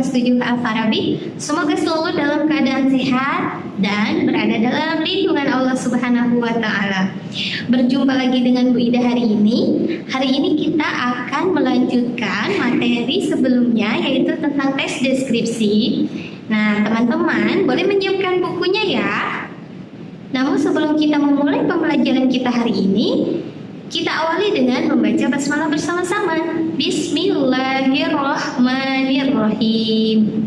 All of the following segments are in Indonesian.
kelas 7 Al-Farabi. Semoga selalu dalam keadaan sehat dan berada dalam lindungan Allah Subhanahu wa Ta'ala. Berjumpa lagi dengan Bu Ida hari ini. Hari ini kita akan melanjutkan materi sebelumnya, yaitu tentang tes deskripsi. Nah, teman-teman boleh menyiapkan bukunya ya. Namun sebelum kita memulai pembelajaran kita hari ini, kita awali dengan membaca basmalah bersama-sama. Bismillahirrahmanirrahim.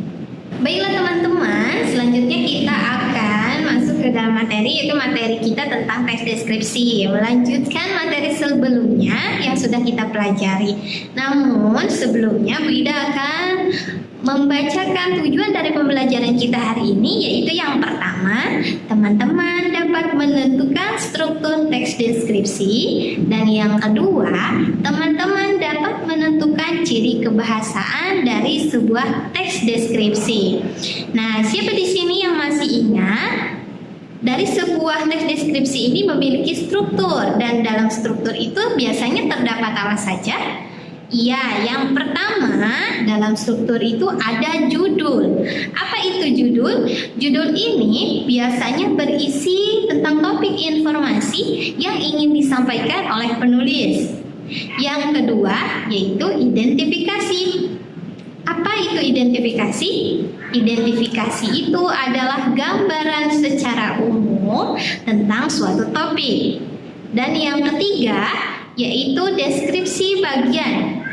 Baiklah teman-teman, selanjutnya kita akan masuk ke dalam materi, yaitu materi kita tentang tes deskripsi. Melanjutkan materi sebelumnya yang sudah kita pelajari. Namun sebelumnya Bu Ida akan membacakan tujuan dari pembelajaran kita hari ini, yaitu yang pertama, teman-teman dapat menentukan struktur teks deskripsi, dan yang kedua, teman-teman dapat menentukan ciri kebahasaan dari sebuah teks deskripsi. Nah, siapa di sini yang masih ingat? Dari sebuah teks deskripsi ini memiliki struktur, dan dalam struktur itu biasanya terdapat apa saja? Iya, yang pertama dalam struktur itu ada judul. Apa itu judul? Judul ini biasanya berisi tentang topik informasi yang ingin disampaikan oleh penulis. Yang kedua yaitu identifikasi. Apa itu identifikasi? Identifikasi itu adalah gambaran secara umum tentang suatu topik. Dan yang ketiga yaitu deskripsi bagian.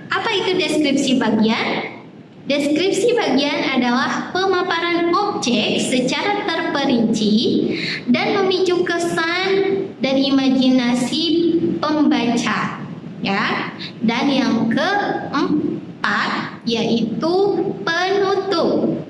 Apa itu deskripsi bagian? Deskripsi bagian adalah pemaparan objek secara terperinci dan memicu kesan dan imajinasi pembaca, ya. Dan yang keempat yaitu penutup.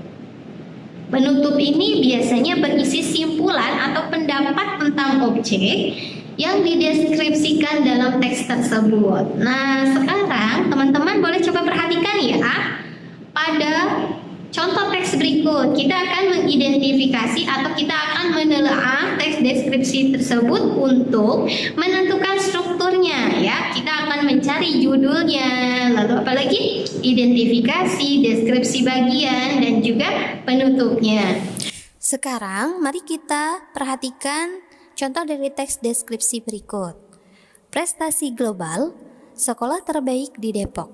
Penutup ini biasanya berisi simpulan atau pendapat tentang objek yang dideskripsikan dalam teks tersebut. Nah, sekarang teman-teman boleh coba perhatikan ya. Pada contoh teks berikut, kita akan mengidentifikasi atau kita akan menelaah teks deskripsi tersebut untuk menentukan strukturnya ya. Kita akan mencari judulnya, lalu apalagi identifikasi, deskripsi bagian, dan juga penutupnya. Sekarang mari kita perhatikan contoh dari teks deskripsi berikut. Prestasi global, sekolah terbaik di Depok.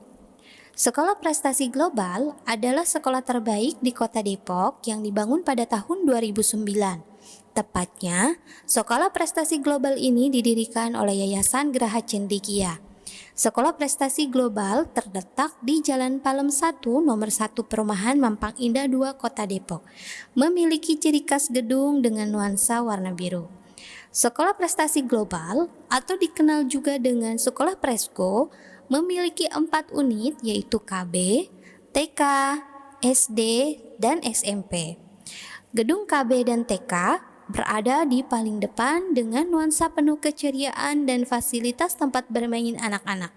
Sekolah prestasi global adalah sekolah terbaik di kota Depok yang dibangun pada tahun 2009. Tepatnya, sekolah prestasi global ini didirikan oleh Yayasan Geraha Cendekia. Sekolah prestasi global terletak di Jalan Palem 1, nomor 1 Perumahan Mampang Indah 2, Kota Depok. Memiliki ciri khas gedung dengan nuansa warna biru. Sekolah prestasi global atau dikenal juga dengan Sekolah Presko memiliki 4 unit, yaitu KB, TK, SD, dan SMP. Gedung KB dan TK berada di paling depan dengan nuansa penuh keceriaan dan fasilitas tempat bermain anak-anak.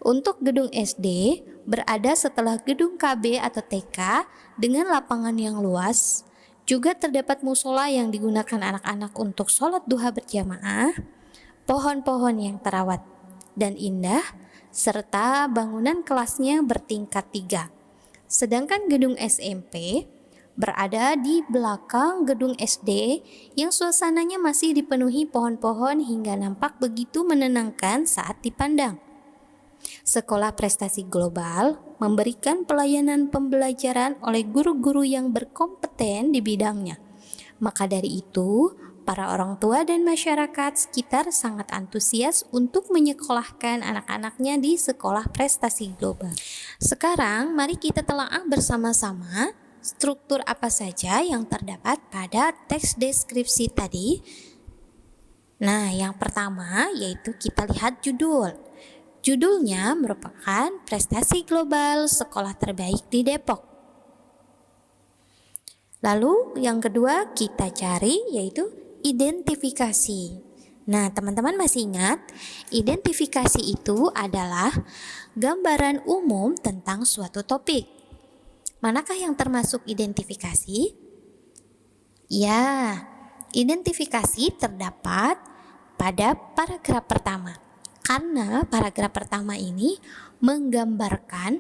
Untuk gedung SD berada setelah gedung KB atau TK dengan lapangan yang luas. Juga terdapat musola yang digunakan anak-anak untuk sholat duha berjamaah, pohon-pohon yang terawat dan indah, serta bangunan kelasnya bertingkat 3. Sedangkan gedung SMP berada di belakang gedung SD yang suasananya masih dipenuhi pohon-pohon hingga nampak begitu menenangkan saat dipandang. Sekolah prestasi global memberikan pelayanan pembelajaran oleh guru-guru yang berkompeten di bidangnya. Maka dari itu, para orang tua dan masyarakat sekitar sangat antusias untuk menyekolahkan anak-anaknya di sekolah prestasi global. Sekarang, mari kita telaah bersama-sama struktur apa saja yang terdapat pada teks deskripsi tadi. Nah, yang pertama yaitu kita lihat judul. Judulnya merupakan Prestasi Global Sekolah Terbaik di Depok. Lalu yang kedua kita cari yaitu identifikasi. Nah, teman-teman masih ingat, identifikasi itu adalah gambaran umum tentang suatu topik. Manakah yang termasuk identifikasi? Ya, identifikasi terdapat pada paragraf pertama. Karena paragraf pertama ini menggambarkan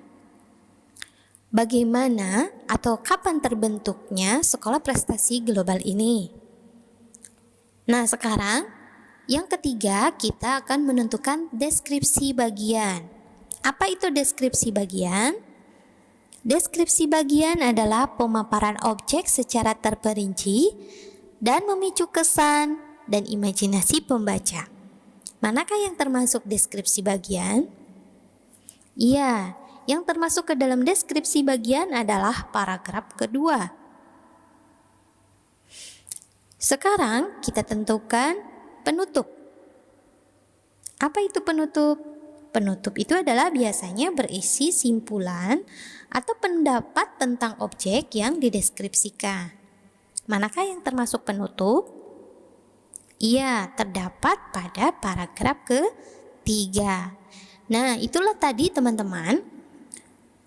bagaimana atau kapan terbentuknya Sekolah Prestasi Global ini. Nah, sekarang yang ketiga kita akan menentukan deskripsi bagian. Apa itu deskripsi bagian? Deskripsi bagian adalah pemaparan objek secara terperinci dan memicu kesan dan imajinasi pembaca. Manakah yang termasuk deskripsi bagian? Iya, yang termasuk ke dalam deskripsi bagian adalah paragraf kedua. Sekarang kita tentukan penutup. Apa itu penutup? Penutup itu adalah biasanya berisi simpulan atau pendapat tentang objek yang dideskripsikan. Manakah yang termasuk penutup? Iya, terdapat pada paragraf ketiga. Nah, itulah tadi teman-teman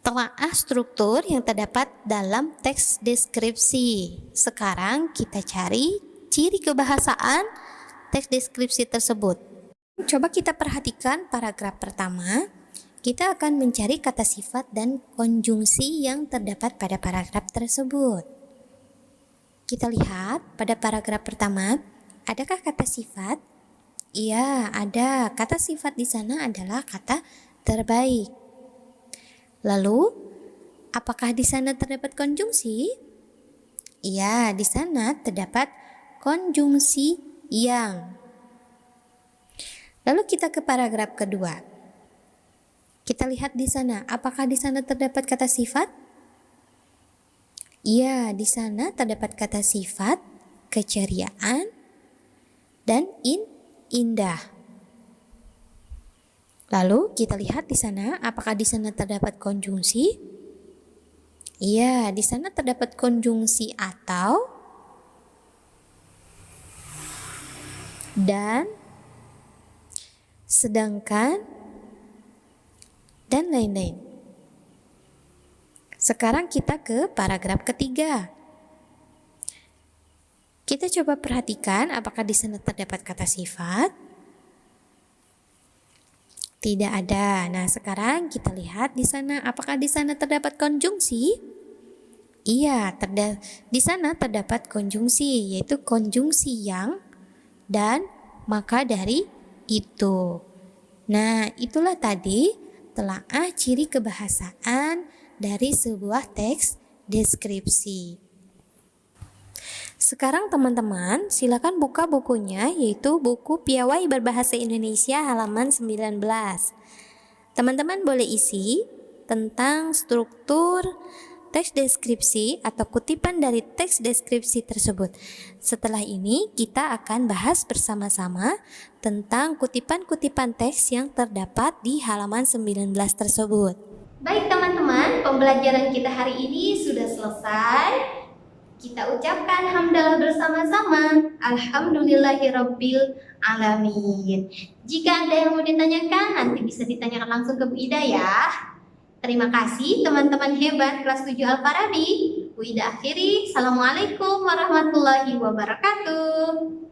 telaah struktur yang terdapat dalam teks deskripsi. Sekarang kita cari ciri kebahasaan teks deskripsi tersebut. Coba kita perhatikan paragraf pertama. Kita akan mencari kata sifat dan konjungsi yang terdapat pada paragraf tersebut. Kita lihat pada paragraf pertama, adakah kata sifat? Iya, ada. Kata sifat di sana adalah kata terbaik. Lalu, apakah di sana terdapat konjungsi? Iya, di sana terdapat konjungsi yang. Lalu kita ke paragraf kedua. Kita lihat di sana, apakah di sana terdapat kata sifat? Iya, di sana terdapat kata sifat, keceriaan, dan indah. Lalu kita lihat di sana, apakah di sana terdapat konjungsi? Iya, di sana terdapat konjungsi atau, dan, sedangkan, dan lain-lain. Sekarang kita ke paragraf ketiga. Kita coba perhatikan apakah di sana terdapat kata sifat. Tidak ada. Nah, sekarang kita lihat di sana, apakah di sana terdapat konjungsi? Iya, di sana terdapat konjungsi, yaitu konjungsi yang dan maka dari itu. Nah, itulah tadi telaah ciri kebahasaan dari sebuah teks deskripsi. Sekarang teman-teman silakan buka bukunya, yaitu buku Piawai Berbahasa Indonesia halaman 19. Teman-teman boleh isi tentang struktur teks deskripsi atau kutipan dari teks deskripsi tersebut. Setelah ini kita akan bahas bersama-sama tentang kutipan-kutipan teks yang terdapat di halaman 19 tersebut. Baik teman-teman, pembelajaran kita hari ini sudah selesai. Kita ucapkan hamdalah bersama-sama. Alhamdulillahirabbil alamin. Jika ada yang mau ditanyakan, nanti bisa ditanyakan langsung ke Bu Ida ya. Terima kasih teman-teman hebat kelas 7 Al-Farabi. Bu Ida akhiri. Assalamualaikum warahmatullahi wabarakatuh.